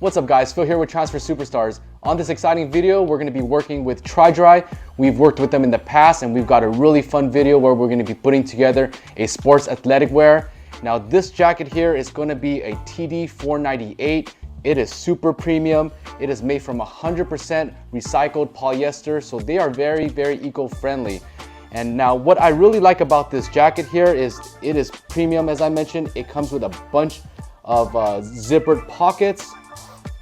What's up guys, Phil here with Transfer Superstars. On this exciting video, we're going to be working with TRIDRI. We've worked with them in the past and we've got a really fun video where we're going to be putting together a sports athletic wear. Now this jacket here is going to be a TD498. It is super premium. It is made from 100% recycled polyester, so they are very, very eco-friendly. And now what I really like about this jacket here is it is premium, as I mentioned. It comes with a bunch of zippered pockets.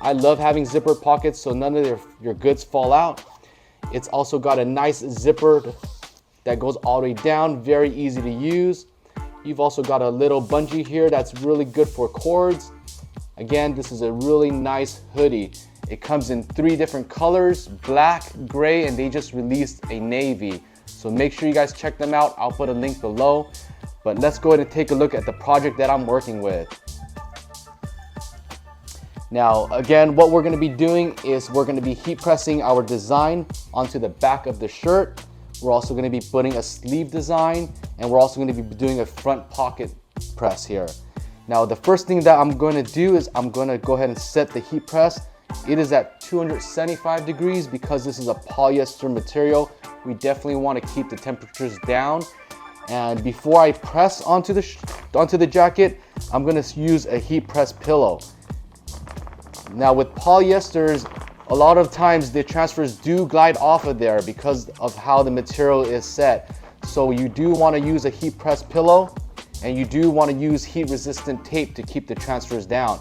I love having zippered pockets so none of your goods fall out. It's also got a nice zipper that goes all the way down, very easy to use. You've also got a little bungee here that's really good for cords. Again, this is a really nice hoodie. It comes in 3 different colors, black, gray, and they just released a navy. So make sure you guys check them out. I'll put a link below. But let's go ahead and take a look at the project that I'm working with. Now, again, what we're going to be doing is we're going to be heat pressing our design onto the back of the shirt. We're also going to be putting a sleeve design, and we're also going to be doing a front pocket press here. Now, the first thing that I'm going to do is I'm going to go ahead and set the heat press. It is at 275 degrees because this is a polyester material. We definitely want to keep the temperatures down. And before I press onto the jacket, I'm going to use a heat press pillow. Now with polyesters, a lot of times the transfers do glide off of there because of how the material is set. So you do want to use a heat press pillow, and you do want to use heat resistant tape to keep the transfers down.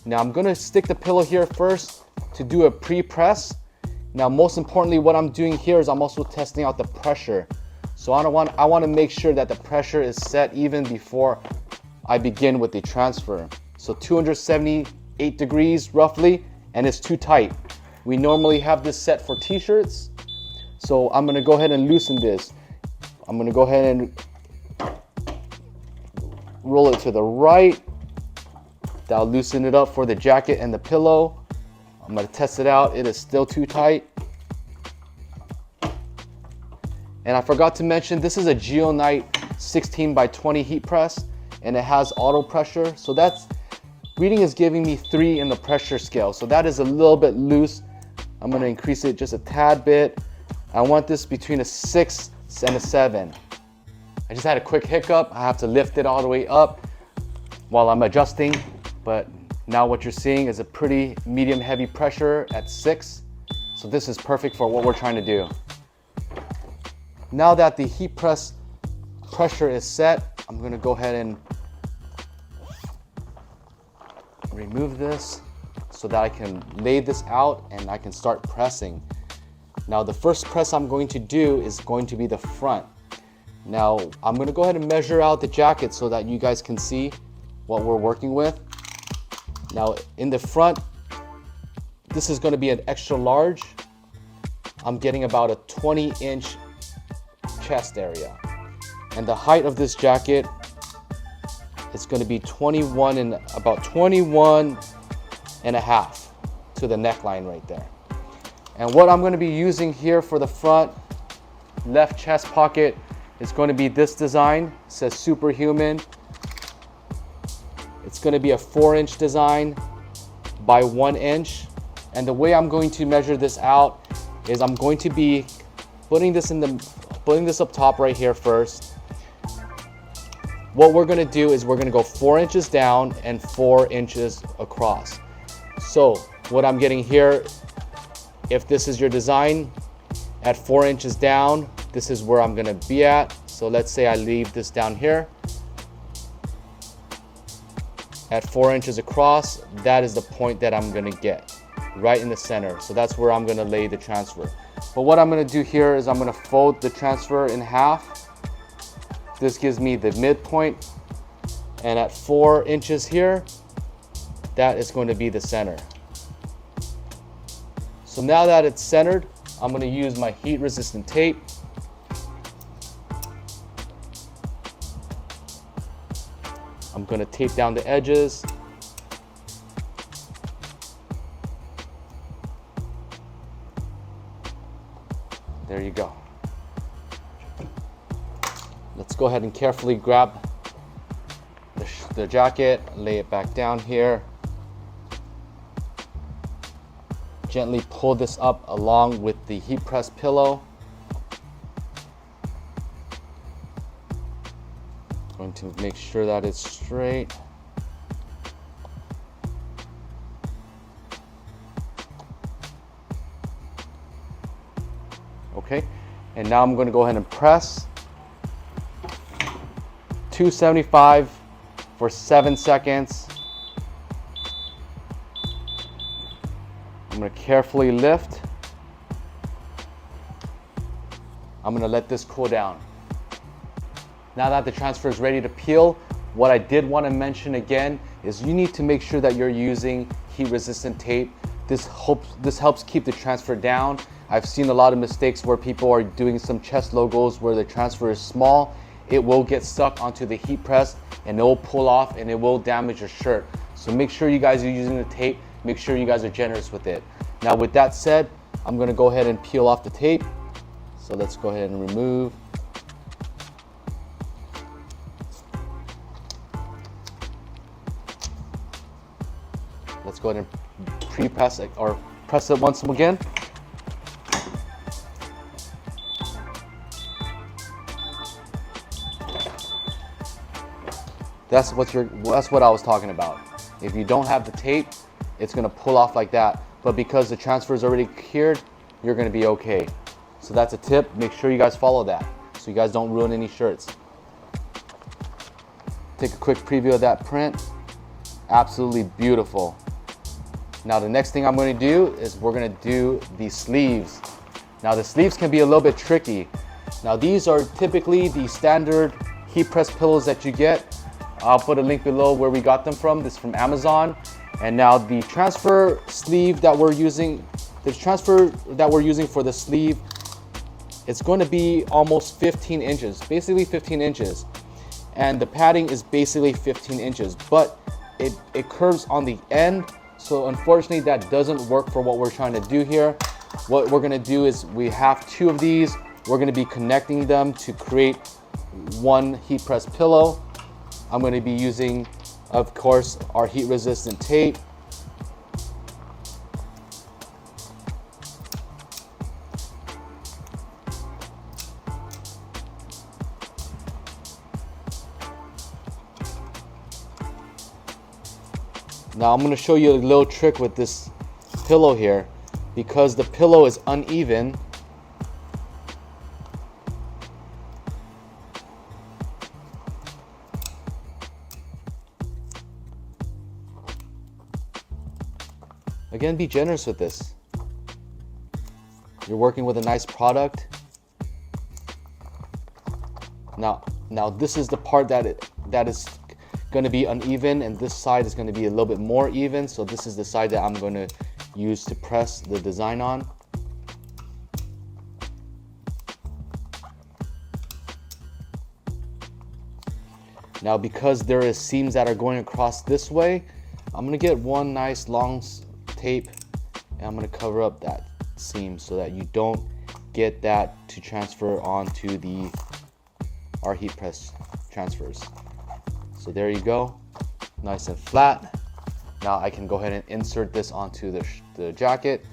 Now I'm going to stick the pillow here first to do a pre-press. Now most importantly, what I'm doing here is I'm also testing out the pressure. So I want to make sure that the pressure is set even before I begin with the transfer. So 278 degrees roughly, and it's too tight. We normally have this set for t-shirts. So I'm going to go ahead and loosen this. I'm going to go ahead and roll it to the right. That'll loosen it up for the jacket and the pillow. I'm going to test it out. It is still too tight. And I forgot to mention, this is a Geonite 16x20 heat press, and it has auto pressure. So that's reading is giving me 3 in the pressure scale. So that is a little bit loose. I'm going to increase it just a tad bit. I want this between a 6 and a 7. I just had a quick hiccup. I have to lift it all the way up while I'm adjusting. But now what you're seeing is a pretty medium heavy pressure at 6. So this is perfect for what we're trying to do. Now that the heat press pressure is set, I'm going to go ahead and remove this so that I can lay this out and I can start pressing. Now the first press I'm going to do is going to be the front. Now I'm going to go ahead and measure out the jacket so that you guys can see what we're working with. Now in the front, this is going to be an extra large. I'm getting about a 20-inch chest area, and the height of this jacket is going to be about 21 and a half to the neckline right there. And what I'm going to be using here for the front left chest pocket is going to be this design. It says Superhuman. It's going to be a 4-inch design by 1 inch. And the way I'm going to measure this out is I'm going to be putting this up top right here first. What we're going to do is we're going to go 4 inches down and 4 inches across. So what I'm getting here, if this is your design, at 4 inches down, this is where I'm going to be at. So let's say I leave this down here. At 4 inches across, that is the point that I'm going to get right in the center. So that's where I'm going to lay the transfer. But what I'm going to do here is I'm going to fold the transfer in half. This gives me the midpoint, and at 4 inches here, that is going to be the center. So now that it's centered, I'm going to use my heat resistant tape. I'm going to tape down the edges. There you go. Let's go ahead and carefully grab the jacket, lay it back down here. gently pull this up along with the heat press pillow. Going to make sure that it's straight. Okay, and now I'm going to go ahead and press 275 for 7 seconds. I'm going to carefully lift. I'm going to let this cool down. Now that the transfer is ready to peel, what I did want to mention again is you need to make sure that you're using heat resistant tape. This helps keep the transfer down. I've seen a lot of mistakes where people are doing some chest logos where the transfer is small. It will get stuck onto the heat press and it will pull off and it will damage your shirt. So make sure you guys are using the tape. Make sure you guys are generous with it. Now with that said, I'm going to go ahead and peel off the tape. So let's go ahead and remove. Let's go ahead and pre-press it or press it once again. That's what I was talking about. If you don't have the tape, it's gonna pull off like that. But because the transfer is already cured, you're gonna be okay. So that's a tip. Make sure you guys follow that so you guys don't ruin any shirts. Take a quick preview of that print. Absolutely beautiful. Now the next thing I'm going to do is we're going to do the sleeves. Now the sleeves can be a little bit tricky. Now these are typically the standard heat press pillows that you get. I'll put a link below where we got them from. This is from Amazon. And now the transfer sleeve that we're using, for the sleeve, it's going to be almost 15 inches, basically 15 inches. And the padding is basically 15 inches, but it curves on the end. So unfortunately that doesn't work for what we're trying to do here. What we're gonna do is we have 2 of these. We're gonna be connecting them to create one heat press pillow. I'm gonna be using, of course, our heat resistant tape. Now I'm going to show you a little trick with this pillow here. Because the pillow is uneven, again, be generous with this. You're working with a nice product. Now this is the part that is going to be uneven, and this side is going to be a little bit more even. So this is the side that I'm going to use to press the design on. Now because there is seams that are going across this way, I'm going to get one nice long tape and I'm going to cover up that seam so that you don't get that to transfer onto our heat press transfers. So there you go, nice and flat. Now I can go ahead and insert this onto the jacket.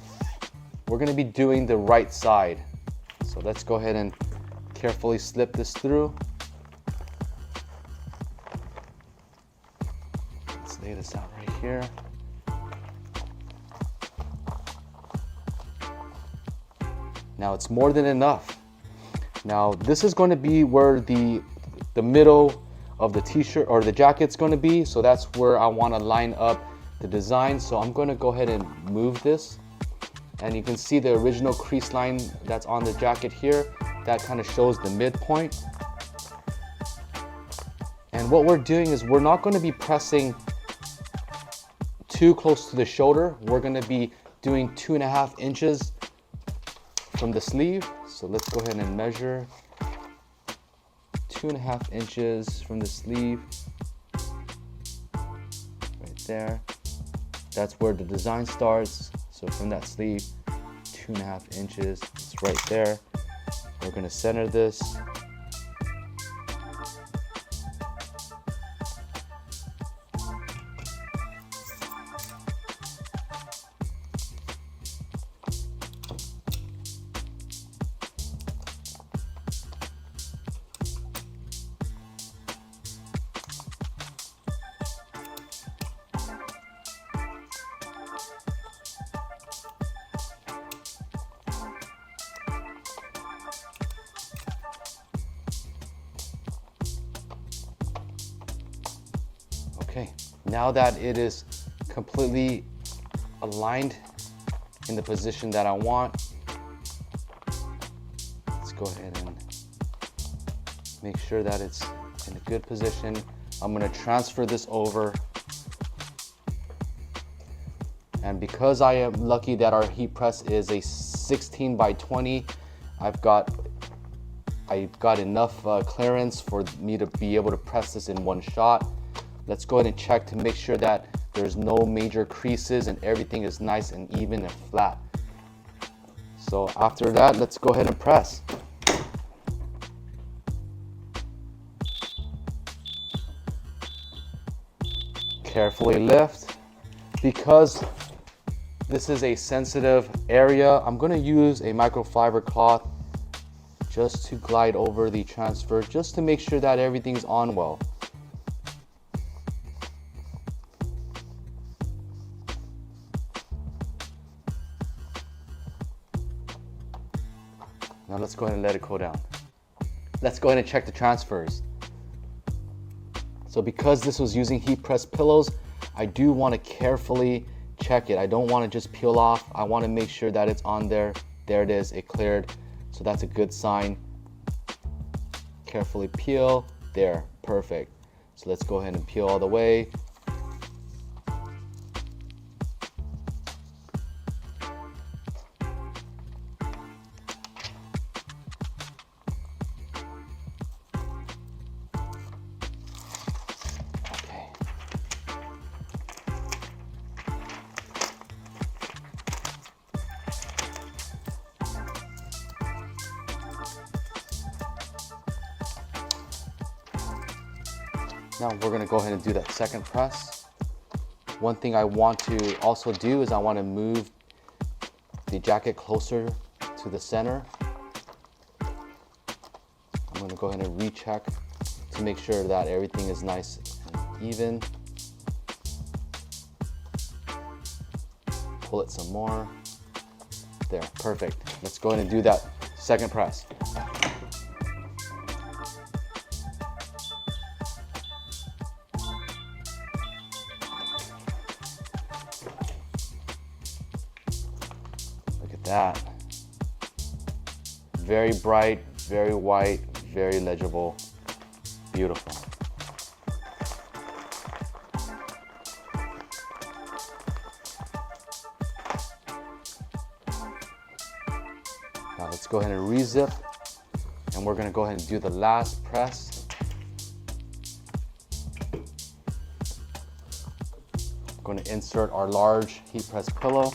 We're going to be doing the right side. So let's go ahead and carefully slip this through. Let's lay this out right here. Now it's more than enough. Now this is going to be where the middle of the t-shirt or the jacket's going to be. So that's where I want to line up the design. So I'm going to go ahead and move this. And you can see the original crease line that's on the jacket here. That kind of shows the midpoint. And what we're doing is we're not going to be pressing too close to the shoulder. We're going to be doing 2.5 inches from the sleeve. So let's go ahead and measure 2.5 inches from the sleeve. Right there. That's where the design starts. So from that sleeve, 2.5 inches, it's right there. We're gonna center this. Now that it is completely aligned in the position that I want, let's go ahead and make sure that it's in a good position. I'm going to transfer this over. And because I am lucky that our heat press is a 16 by 20, I've got enough clearance for me to be able to press this in one shot. Let's go ahead and check to make sure that there's no major creases and everything is nice and even and flat. So after that, let's go ahead and press. Carefully lift. Because this is a sensitive area, I'm going to use a microfiber cloth just to glide over the transfer, just to make sure that everything's on well. Now let's go ahead and let it cool down. Let's go ahead and check the transfers. So because this was using heat press pillows, I do want to carefully check it. I don't want to just peel off. I want to make sure that it's on there. There it is, it cleared. So that's a good sign. Carefully peel, there, perfect. So let's go ahead and peel all the way. Now we're gonna go ahead and do that second press. One thing I want to also do is I want to move the jacket closer to the center. I'm gonna go ahead and recheck to make sure that everything is nice and even. Pull it some more. There, perfect. Let's go ahead and do that second press. That. Very bright, very white, very legible, beautiful. Now let's go ahead and re-zip, and we're gonna go ahead and do the last press. I'm going to insert our large heat press pillow.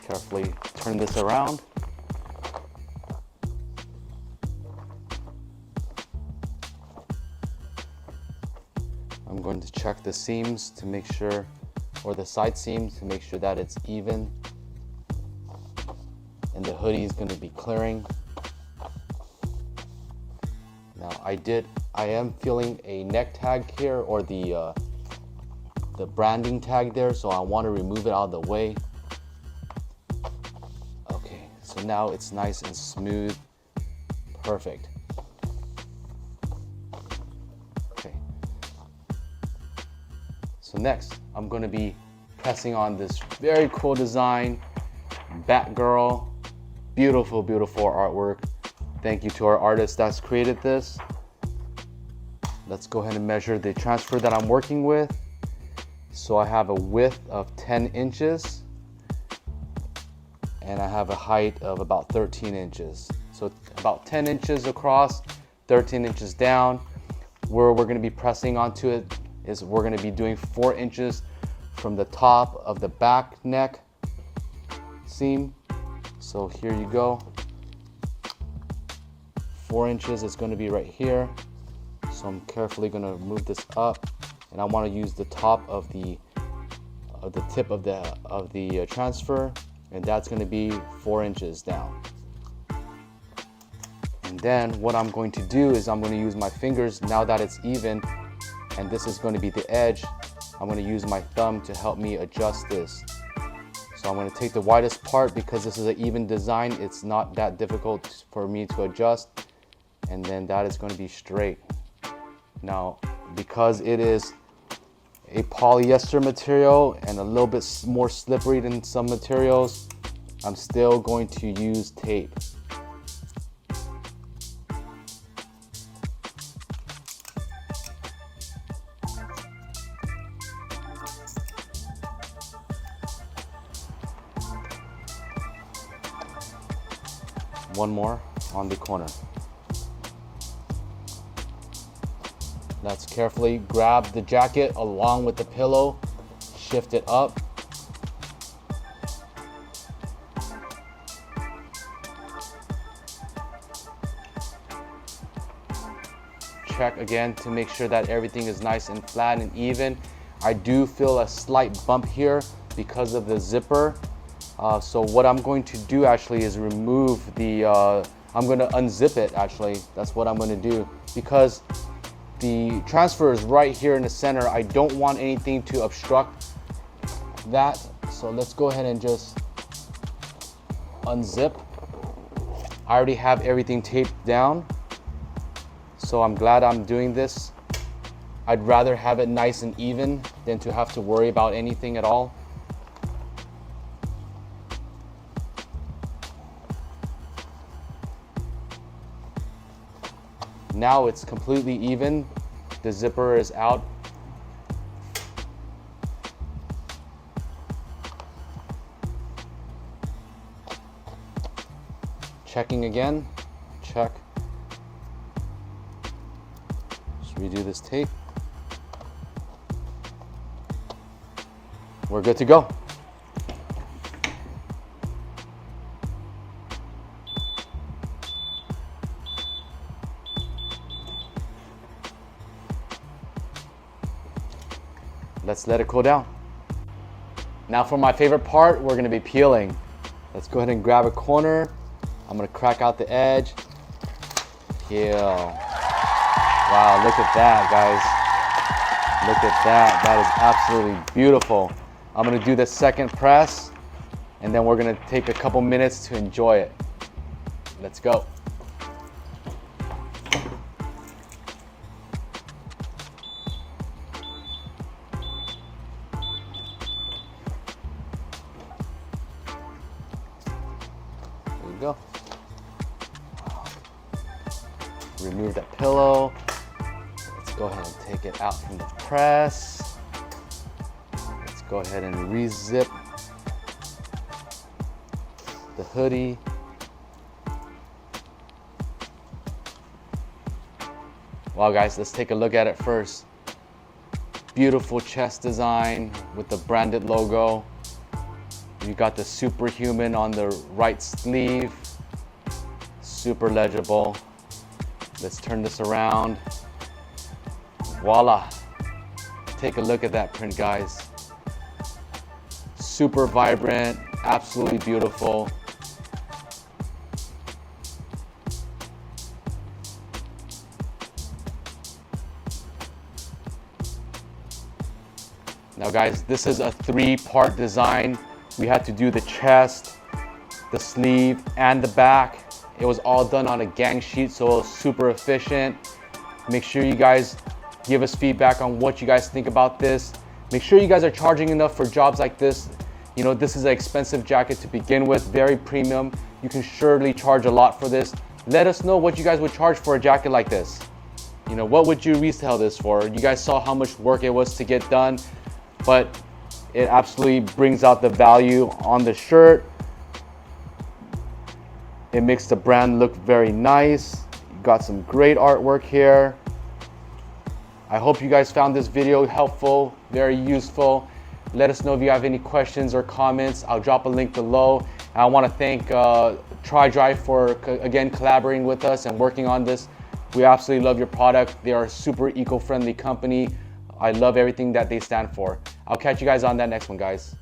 Carefully turn this around. I'm going to check the seams to make sure, or the side seams to make sure that it's even. And the hoodie is going to be clearing. Now I am feeling a neck tag here, or the branding tag there, so I want to remove it out of the way. So now it's nice and smooth, perfect. Okay. So next, I'm going to be pressing on this very cool design, Batgirl. Beautiful, beautiful artwork. Thank you to our artist that's created this. Let's go ahead and measure the transfer that I'm working with. So I have a width of 10 inches. And I have a height of about 13 inches. So about 10 inches across, 13 inches down. Where we're gonna be pressing onto it is we're gonna be doing 4 inches from the top of the back neck seam. So here you go. 4 inches is gonna be right here. So I'm carefully gonna move this up, and I wanna use the top of the tip of the transfer. And that's going to be 4 inches down. And then what I'm going to do is I'm going to use my fingers now that it's even, and this is going to be the edge. I'm going to use my thumb to help me adjust this. So So I'm going to take the widest part because this is an even design. It's not that difficult for me to adjust. And then that is going to be straight. Now, because it is a polyester material and a little bit more slippery than some materials, I'm still going to use tape. One more on the corner. Let's carefully grab the jacket along with the pillow, shift it up. Check again to make sure that everything is nice and flat and even. I do feel a slight bump here because of the zipper. So what I'm going to do actually is remove the, I'm going to unzip it actually. That's what I'm going to do because the transfer is right here in the center. I don't want anything to obstruct that. So let's go ahead and just unzip. I already have everything taped down. So I'm glad I'm doing this. I'd rather have it nice and even than to have to worry about anything at all. Now it's completely even. The zipper is out. Checking again. Check. Just redo this tape. We're good to go. Let's let it cool down. Now for my favorite part, we're gonna be peeling. Let's go ahead and grab a corner. I'm gonna crack out the edge. Peel. Wow, look at that, guys. Look at that, that is absolutely beautiful. I'm gonna do the second press, and then we're gonna take a couple minutes to enjoy it. Let's go. Go. Remove that pillow. Let's go ahead and take it out from the press. Let's go ahead and re-zip the hoodie. Wow guys, let's take a look at it first. Beautiful chest design with the branded logo. You got the superhuman on the right sleeve, super legible. Let's turn this around. Voila. Take a look at that print, guys. Super vibrant, absolutely beautiful. Now guys, this is a 3-part design. We had to do the chest, the sleeve, and the back. It was all done on a gang sheet, so it was super efficient. Make sure you guys give us feedback on what you guys think about this. Make sure you guys are charging enough for jobs like this. You know, this is an expensive jacket to begin with, very premium. You can surely charge a lot for this. Let us know what you guys would charge for a jacket like this. You know, what would you resell this for? You guys saw how much work it was to get done, but it absolutely brings out the value on the shirt. It makes the brand look very nice. You got some great artwork here. I hope you guys found this video helpful, very useful. Let us know if you have any questions or comments. I'll drop a link below. And I want to thank TRIDRI for again collaborating with us and working on this. We absolutely love your product. They are a super eco-friendly company. I love everything that they stand for. I'll catch you guys on that next one, guys.